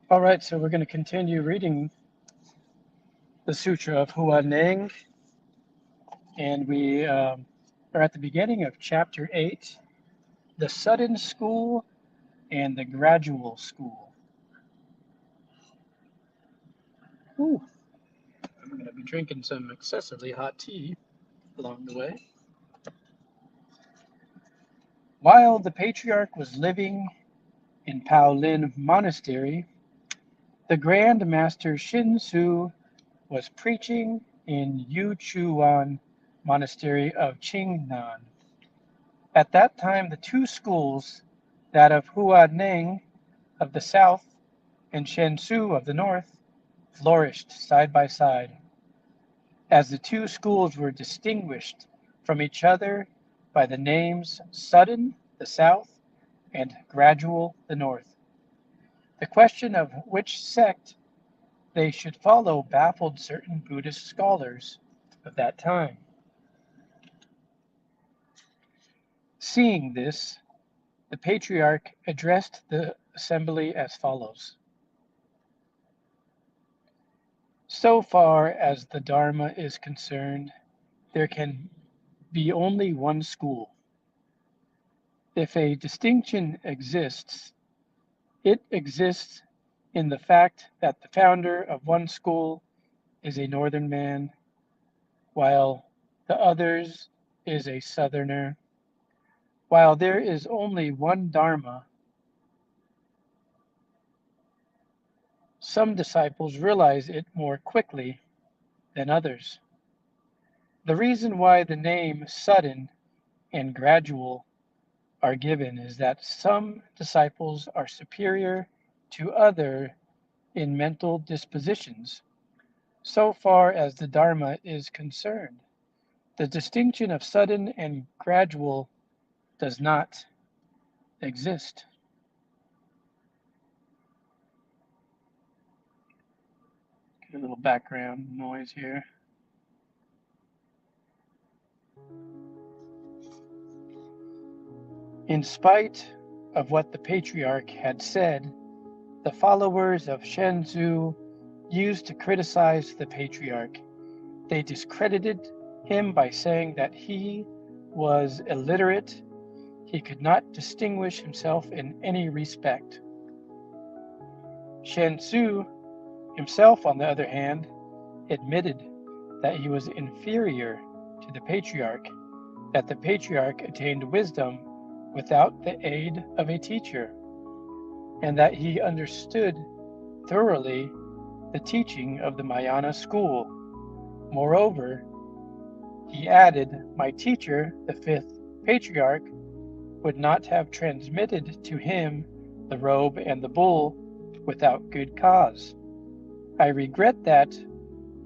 All right, so we're going to continue reading the Sutra of Huaneng, and we are at the beginning of chapter 8, the sudden school and the gradual school. Ooh, I'm going to be drinking some excessively hot tea along the way. While the patriarch was living in Paolin Monastery, the Grand Master Shinsu was preaching in Yuchuan Monastery of Qingnan. At that time, the two schools, that of Huaneng of the south and Shensu of the north, flourished side by side. As the two schools were distinguished from each other by the names Sudden, the south, and Gradual, the north. The question of which sect they should follow baffled certain Buddhist scholars of that time. Seeing this, the patriarch addressed the assembly as follows. So far as the Dharma is concerned, there can be only one school. If a distinction exists, it exists in the fact that the founder of one school is a northern man, while the others is a southerner. While there is only one Dharma, some disciples realize it more quickly than others. The reason why the name sudden and gradual are given is that some disciples are superior to other in mental dispositions, so far as the Dharma is concerned. The distinction of sudden and gradual does not exist. Get a little background noise here. In spite of what the patriarch had said, the followers of Shenzhou used to criticize the patriarch. They discredited him by saying that he was illiterate, he could not distinguish himself in any respect. Shenzhou himself, on the other hand, admitted that he was inferior to the patriarch, that the patriarch attained wisdom without the aid of a teacher, and that he understood thoroughly the teaching of the Mahayana school. Moreover, he added, my teacher, the fifth patriarch, would not have transmitted to him the robe and the bull without good cause. I regret that,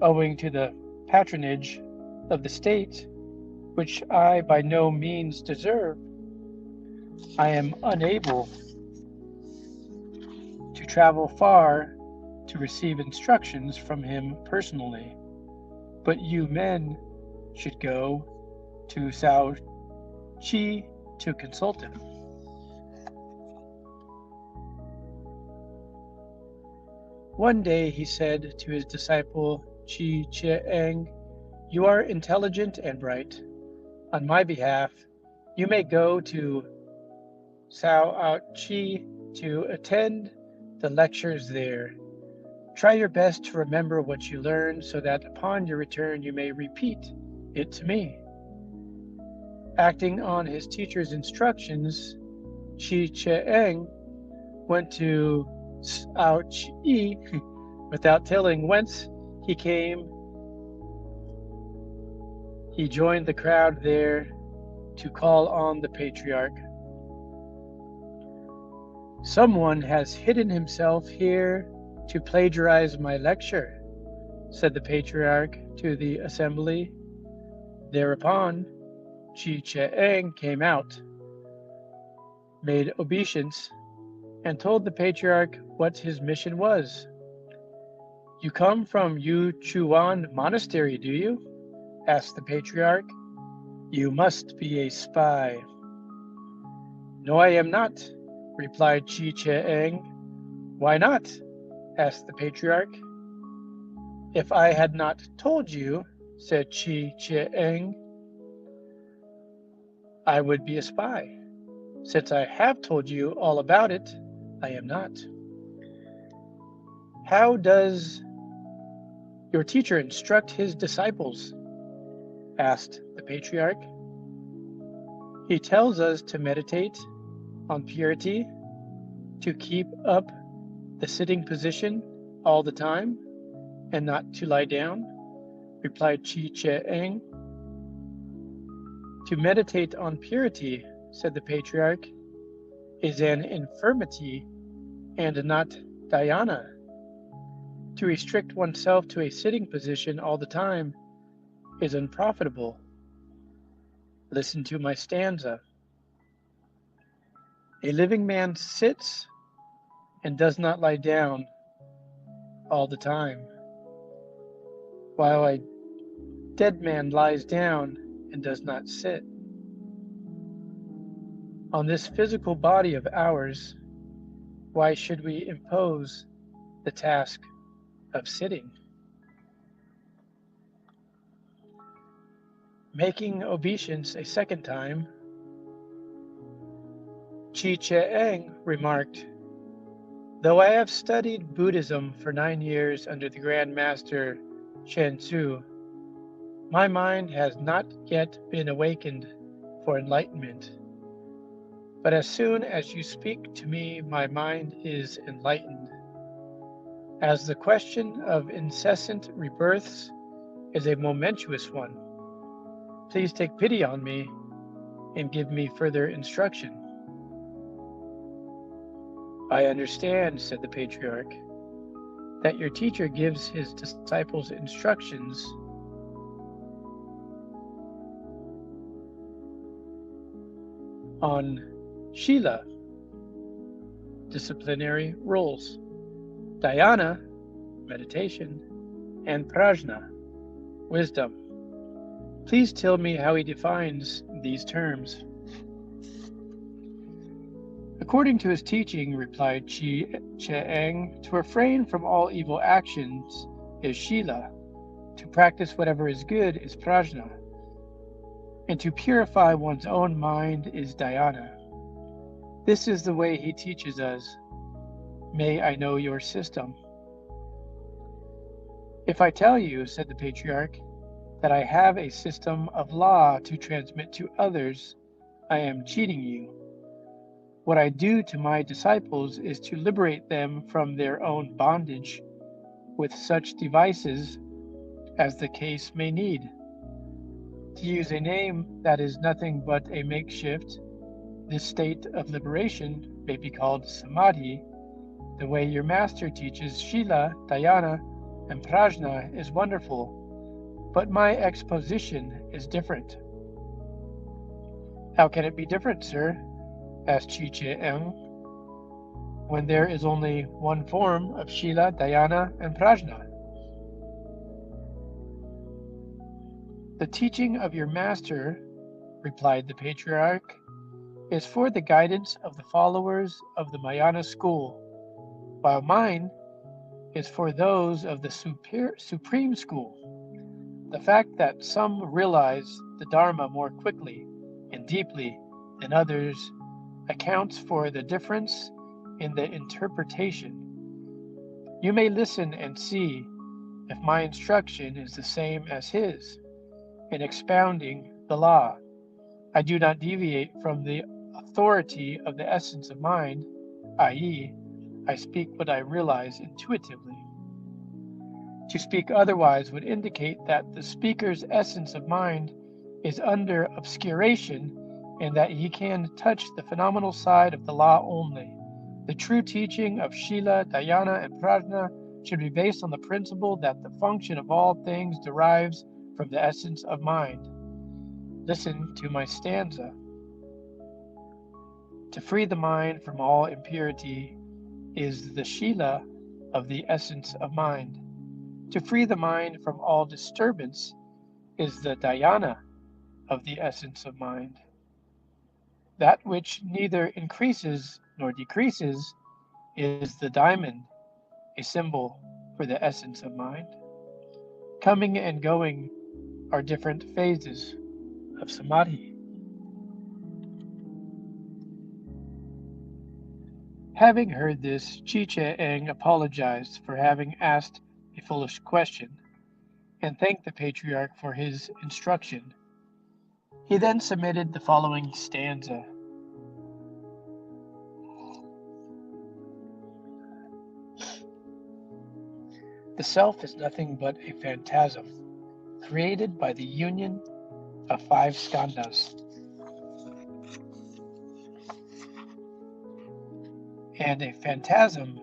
owing to the patronage of the state, which I by no means deserve, I am unable to travel far to receive instructions from him personally. But you men should go to Cao Chi to consult him. One day he said to his disciple Chi Chiang, you are intelligent and bright. On my behalf, you may go to Cao Chi to attend the lectures there. Try your best to remember what you learned so that upon your return you may repeat it to me. Acting on his teacher's instructions, Chi Chiang went to Cao Chi without telling whence he came. He joined the crowd there to call on the patriarch. Someone has hidden himself here to plagiarize my lecture, said the patriarch to the assembly. Thereupon, Chi Chiang came out, made obeisance, and told the patriarch what his mission was. You come from Yu Chuan Monastery, do you? Asked the patriarch. You must be a spy. No, I am not, replied Chi Chiang. Why not? asked the patriarch. If I had not told you, said Chi Chieng, I would be a spy. Since I have told you all about it, I am not. How does your teacher instruct his disciples? Asked the patriarch. He tells us to meditate on purity, to keep up the sitting position all the time, and not to lie down, replied Chi Chieng. To meditate on purity, said the patriarch, is an infirmity and not dhyana. To restrict oneself to a sitting position all the time is unprofitable. Listen to my stanza. A living man sits and does not lie down all the time, while a dead man lies down and does not sit. On this physical body of ours, why should we impose the task of sitting? Making obeisance a second time, Chi Chieng remarked, though I have studied Buddhism for 9 years under the Grand Master Shen Tzu, my mind has not yet been awakened for enlightenment. But as soon as you speak to me, my mind is enlightened. As the question of incessant rebirths is a momentous one, please take pity on me and give me further instruction. I understand, said the patriarch, that your teacher gives his disciples instructions on Shila, disciplinary rules, Dhyana, meditation, and Prajna, wisdom. Please tell me how he defines these terms. According to his teaching, replied Chi Chieng, to refrain from all evil actions is Shila, to practice whatever is good is Prajna, and to purify one's own mind is Dhyana. This is the way he teaches us. May I know your system? If I tell you, said the patriarch, that I have a system of law to transmit to others, I am cheating you. What I do to my disciples is to liberate them from their own bondage with such devices as the case may need. To use a name that is nothing but a makeshift, this state of liberation may be called samadhi. The way your master teaches Shila, Dhyana, and Prajna is wonderful, but my exposition is different. How can it be different, sir? Asked Chi Chieng, when there is only one form of Shila, Dhyana, and Prajna. The teaching of your master, replied the patriarch, is for the guidance of the followers of the Mahayana school, while mine is for those of the supreme school. The fact that some realize the Dharma more quickly and deeply than others accounts for the difference in the interpretation. You may listen and see if my instruction is the same as his in expounding the law. I do not deviate from the authority of the essence of mind, i.e., I speak what I realize intuitively. To speak otherwise would indicate that the speaker's essence of mind is under obscuration and that he can touch the phenomenal side of the law only. The true teaching of Shila, Dhyana, and Prajna should be based on the principle that the function of all things derives from the essence of mind. Listen to my stanza. To free the mind from all impurity is the Shila of the essence of mind. To free the mind from all disturbance is the Dhyana of the essence of mind. That which neither increases nor decreases is the diamond a symbol for the essence of mind. Coming and going are different phases of samadhi. Having heard this, Chi-Che-Eng apologized for having asked a foolish question and thanked the patriarch for his instruction. He then submitted the following stanza. The self is nothing but a phantasm, created by the union of 5 skandhas. And a phantasm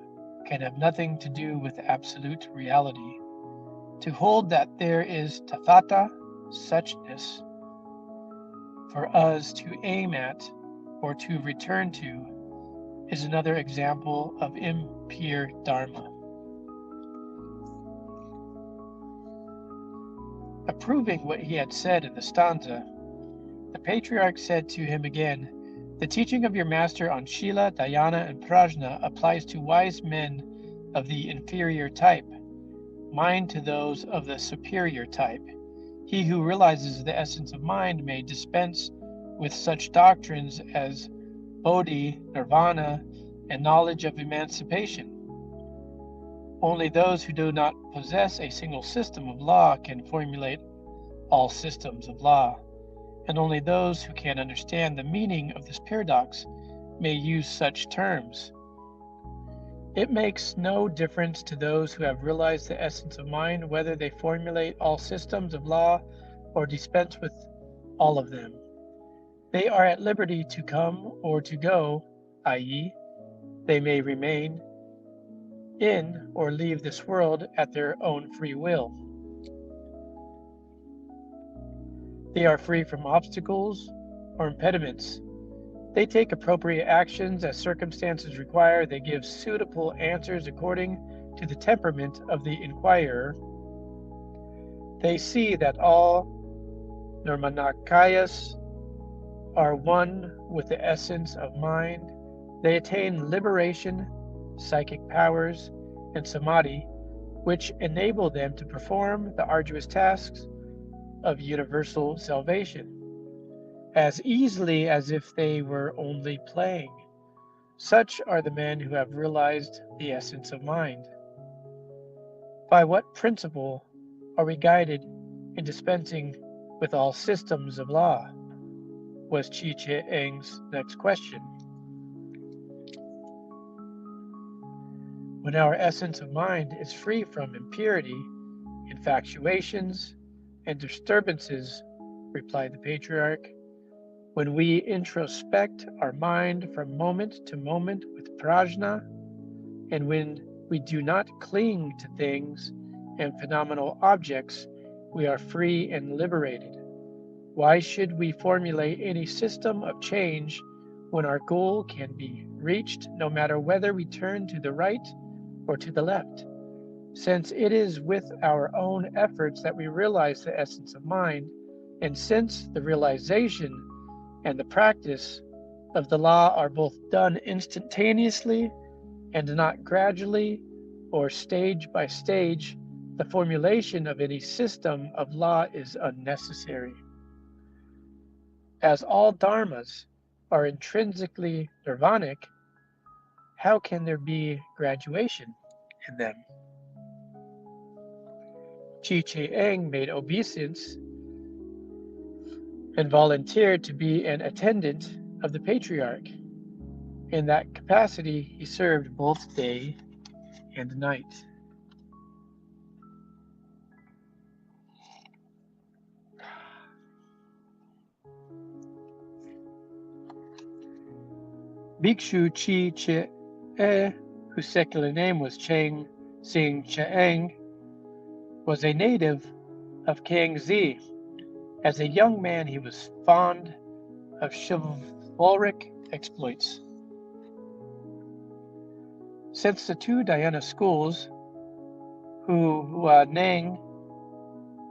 can have nothing to do with absolute reality. To hold that there is tathata, suchness, for us to aim at or to return to, is another example of impure dharma. Approving what he had said in the stanza, the patriarch said to him again, "The teaching of your master on Shila, Dhyana, and Prajna applies to wise men of the inferior type, mine to those of the superior type. He who realizes the essence of mind may dispense with such doctrines as Bodhi, Nirvana, and knowledge of emancipation. Only those who do not possess a single system of law can formulate all systems of law, and only those who can understand the meaning of this paradox may use such terms. It makes no difference to those who have realized the essence of mind whether they formulate all systems of law or dispense with all of them. They are at liberty to come or to go, i.e., they may remain in or leave this world at their own free will. They are free from obstacles or impediments. They take appropriate actions as circumstances require. They give suitable answers according to the temperament of the inquirer. They see that all Nirmanakayas are one with the essence of mind. They attain liberation, psychic powers, and samadhi, which enable them to perform the arduous tasks of universal salvation as easily as if they were only playing. Such are the men who have realized the essence of mind. By what principle are we guided in dispensing with all systems of law? Was Chi-Che-Eng's next question. When our essence of mind is free from impurity, infatuations, and disturbances, replied the patriarch, when we introspect our mind from moment to moment with prajna, and when we do not cling to things and phenomenal objects, we are free and liberated. Why should we formulate any system of change when our goal can be reached no matter whether we turn to the right or to the left? Since it is with our own efforts that we realize the essence of mind, and since the realization and the practice of the law are both done instantaneously and not gradually or stage by stage, the formulation of any system of law is unnecessary. As all dharmas are intrinsically nirvanic, how can there be graduation in them? Chi-Che-Eng made obeisance and volunteered to be an attendant of the patriarch. In that capacity, he served both day and night. Bhikshu Chi-Che, whose secular name was Cheng Sing Cheeng, was a native of Kangxi. As a young man, he was fond of chivalric exploits. Since the two Dhyana schools, Huaneng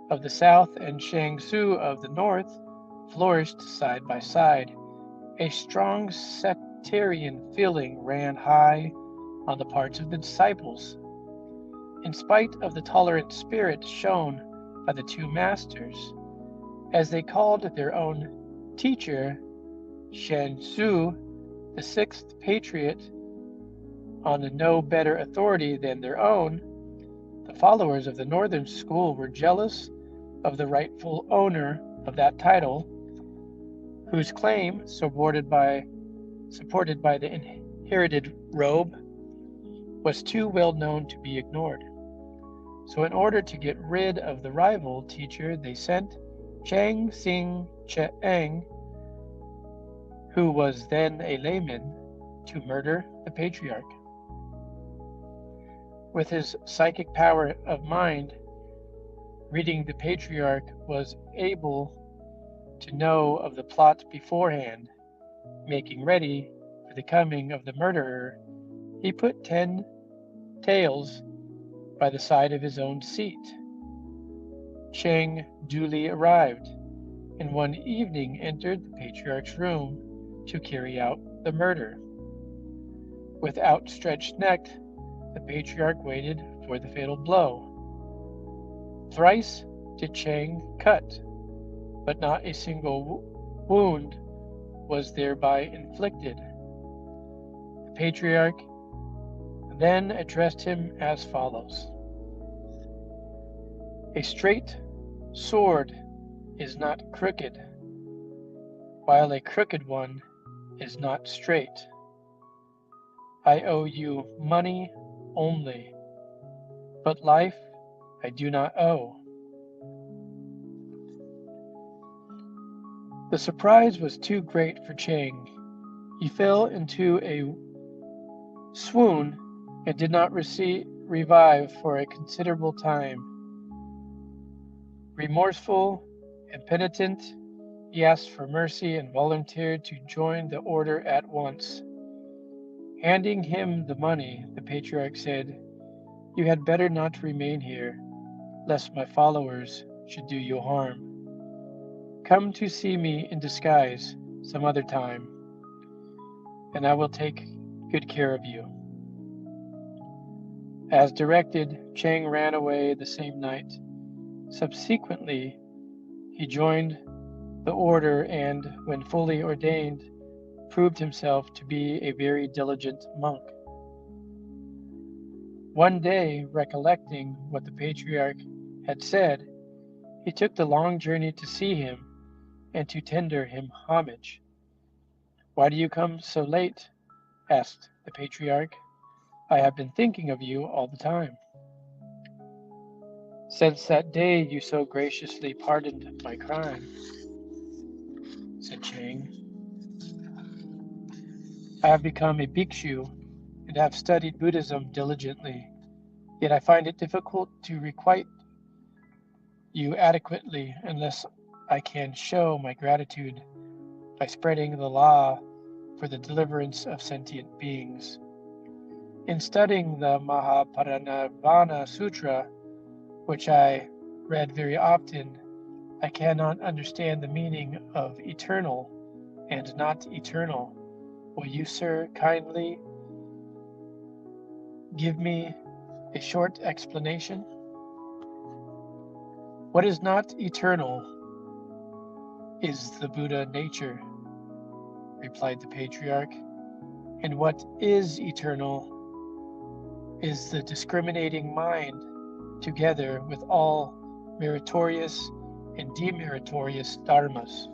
of the south and Shangsu of the north, flourished side by side, a strong sectarian feeling ran high on the parts of the disciples. In spite of the tolerant spirit shown by the two masters, as they called their own teacher Shen Su, the sixth patriot, on no better authority than their own, the followers of the northern school were jealous of the rightful owner of that title, whose claim, supported by the inherited robe, was too well known to be ignored. So in order to get rid of the rival teacher, they sent Chang Xing Cheng, who was then a layman, to murder the patriarch. With his psychic power of mind, reading, the patriarch was able to know of the plot beforehand. Making ready for the coming of the murderer, he put 10 taels by the side of his own seat. Cheng duly arrived, and one evening entered the patriarch's room to carry out the murder. With outstretched neck, the patriarch waited for the fatal blow. Thrice did Cheng cut, but not a single wound was thereby inflicted. The patriarch then addressed him as follows: "A straight sword is not crooked, while a crooked one is not straight. I owe you money only, but life I do not owe." The surprise was too great for Cheng. He fell into a swoon and did not revive for a considerable time. Remorseful and penitent, he asked for mercy and volunteered to join the order at once. Handing him the money, the patriarch said, "You had better not remain here, lest my followers should do you harm. Come to see me in disguise some other time, and I will take good care of you." As directed, Cheng ran away the same night. Subsequently, he joined the order and, when fully ordained, proved himself to be a very diligent monk. One day, recollecting what the patriarch had said, he took the long journey to see him and to tender him homage. "Why do you come so late?" asked the patriarch. "I have been thinking of you all the time." "Since that day you so graciously pardoned my crime," said Cheng, "I have become a bhikshu and have studied Buddhism diligently, yet I find it difficult to requite you adequately unless I can show my gratitude by spreading the law for the deliverance of sentient beings. In studying the Mahaparinirvana Sutra, which I read very often, I cannot understand the meaning of eternal and not eternal. Will you, sir, kindly give me a short explanation?" "What is not eternal is the Buddha nature," replied the patriarch, "and what is eternal is the discriminating mind, together with all meritorious and demeritorious dharmas."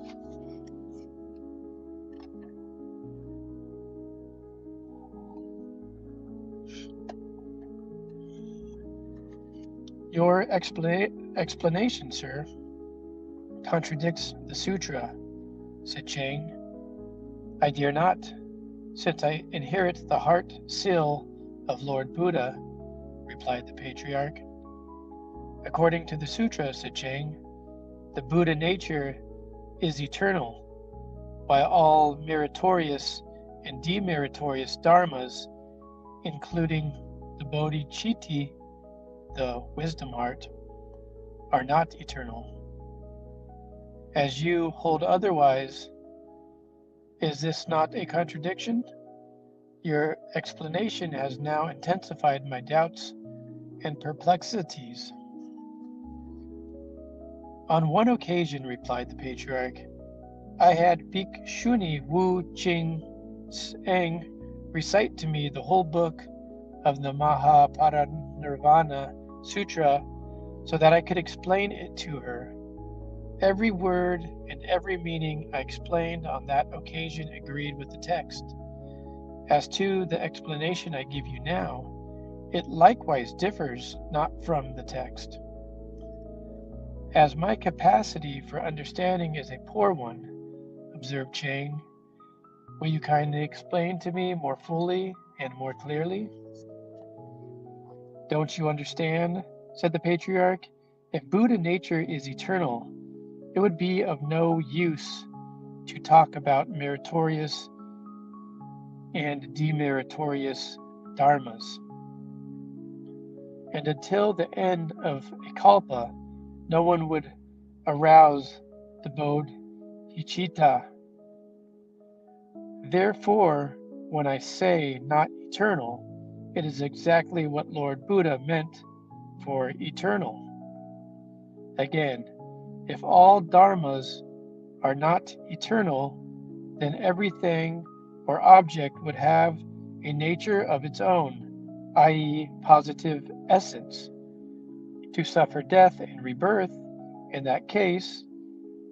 "Your explanation, sir, contradicts the sutra," said Cheng. "I dare not, since I inherit the heart seal of Lord Buddha," replied the patriarch. "According to the sutra," said Cheng, "the Buddha nature is eternal, while all meritorious and demeritorious dharmas, including the bodhicitta, the wisdom heart, are not eternal. As you hold otherwise, is this not a contradiction? Your explanation has now intensified my doubts, and perplexities. On one occasion, replied the patriarch, I had Bhikshuni Wu Ching Tseng recite to me the whole book of the Mahaparinirvana Sutra so that I could explain it to her. Every word and every meaning I explained on that occasion agreed with the text. As to the explanation I give you now, it likewise differs not from the text. As my capacity for understanding is a poor one, observed Chang, will you kindly explain to me more fully and more clearly? Don't you understand, said the patriarch, if Buddha nature is eternal, it would be of no use to talk about meritorious and demeritorious dharmas. And until the end of a kalpa, no one would arouse the bodhicitta. Therefore, when I say not eternal, it is exactly what Lord Buddha meant for eternal. Again, if all dharmas are not eternal, then everything or object would have a nature of its own, i.e., positive essence. To suffer death and rebirth, in that case,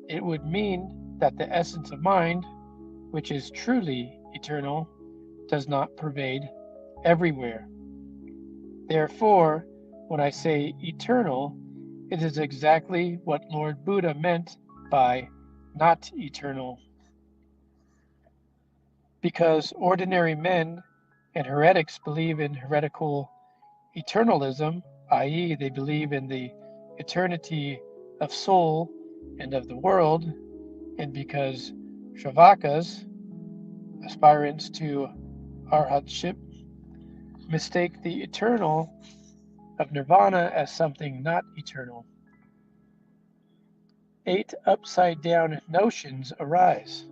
it would mean that the essence of mind, which is truly eternal, does not pervade everywhere. Therefore, when I say eternal, it is exactly what Lord Buddha meant by not eternal. Because ordinary men and heretics believe in heretical eternalism, i.e., they believe in the eternity of soul and of the world, and because Shravakas, aspirants to arhatship, mistake the eternal of nirvana as something not eternal, 8 upside-down notions arise.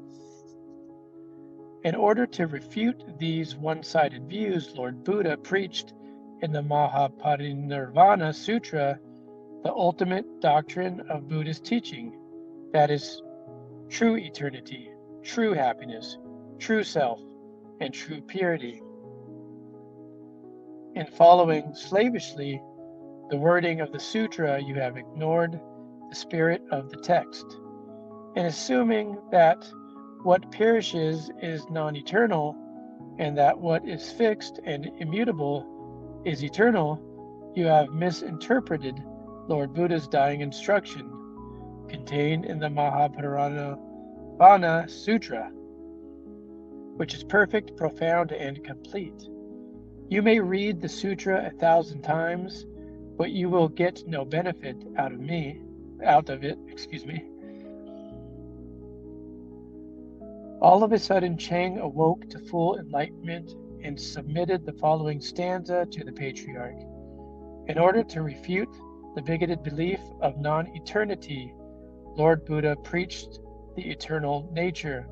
In order to refute these one-sided views, Lord Buddha preached in the Mahaparinirvana Sutra the ultimate doctrine of Buddhist teaching, that is, true eternity, true happiness, true self, and true purity. In following slavishly the wording of the sutra, you have ignored the spirit of the text. In assuming that what perishes is non-eternal, and that what is fixed and immutable is eternal, you have misinterpreted Lord Buddha's dying instruction contained in the Mahaparinirvana Sutra, which is perfect, profound, and complete. You may read the sutra 1,000 times, but you will get no benefit out of it. All of a sudden, Chang awoke to full enlightenment and submitted the following stanza to the patriarch. In order to refute the bigoted belief of non-eternity, Lord Buddha preached the eternal nature.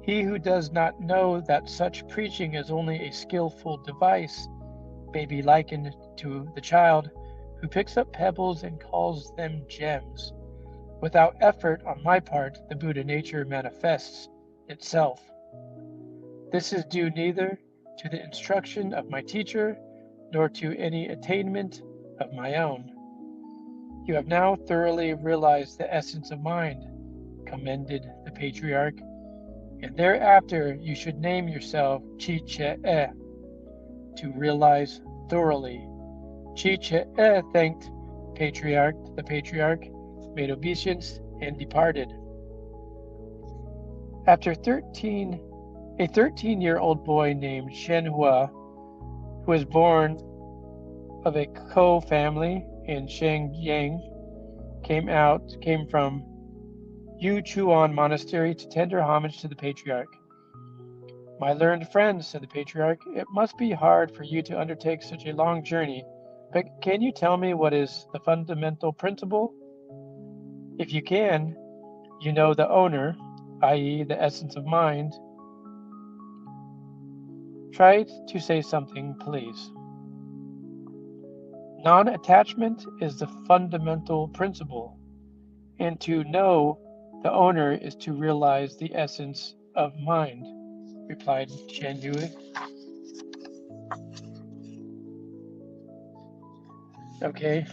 He who does not know that such preaching is only a skillful device may be likened to the child who picks up pebbles and calls them gems. Without effort on my part, the Buddha nature manifests itself. This is due neither to the instruction of my teacher nor to any attainment of my own. You have now thoroughly realized the essence of mind, commended the patriarch, and thereafter you should name yourself Chi-Che-E, to realize thoroughly. Chi-Che-E thanked the patriarch, made obeisance, and departed. After a 13-year-old boy named Shenhua, who was born of a Ko family in Shenyang, came from Yuchuan Monastery to tender homage to the patriarch. My learned friend, said the patriarch, it must be hard for you to undertake such a long journey, but can you tell me what is the fundamental principle? If you can, you know the owner, i.e., the essence of mind. Try to say something, please. Non-attachment is the fundamental principle, and to know the owner is to realize the essence of mind, replied Shen Yue. Okay,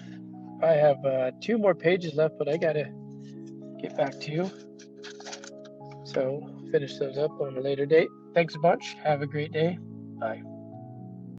I have 2 more pages left, but I gotta get back to you. So finish those up on a later date. Thanks a bunch. Have a great day. Bye.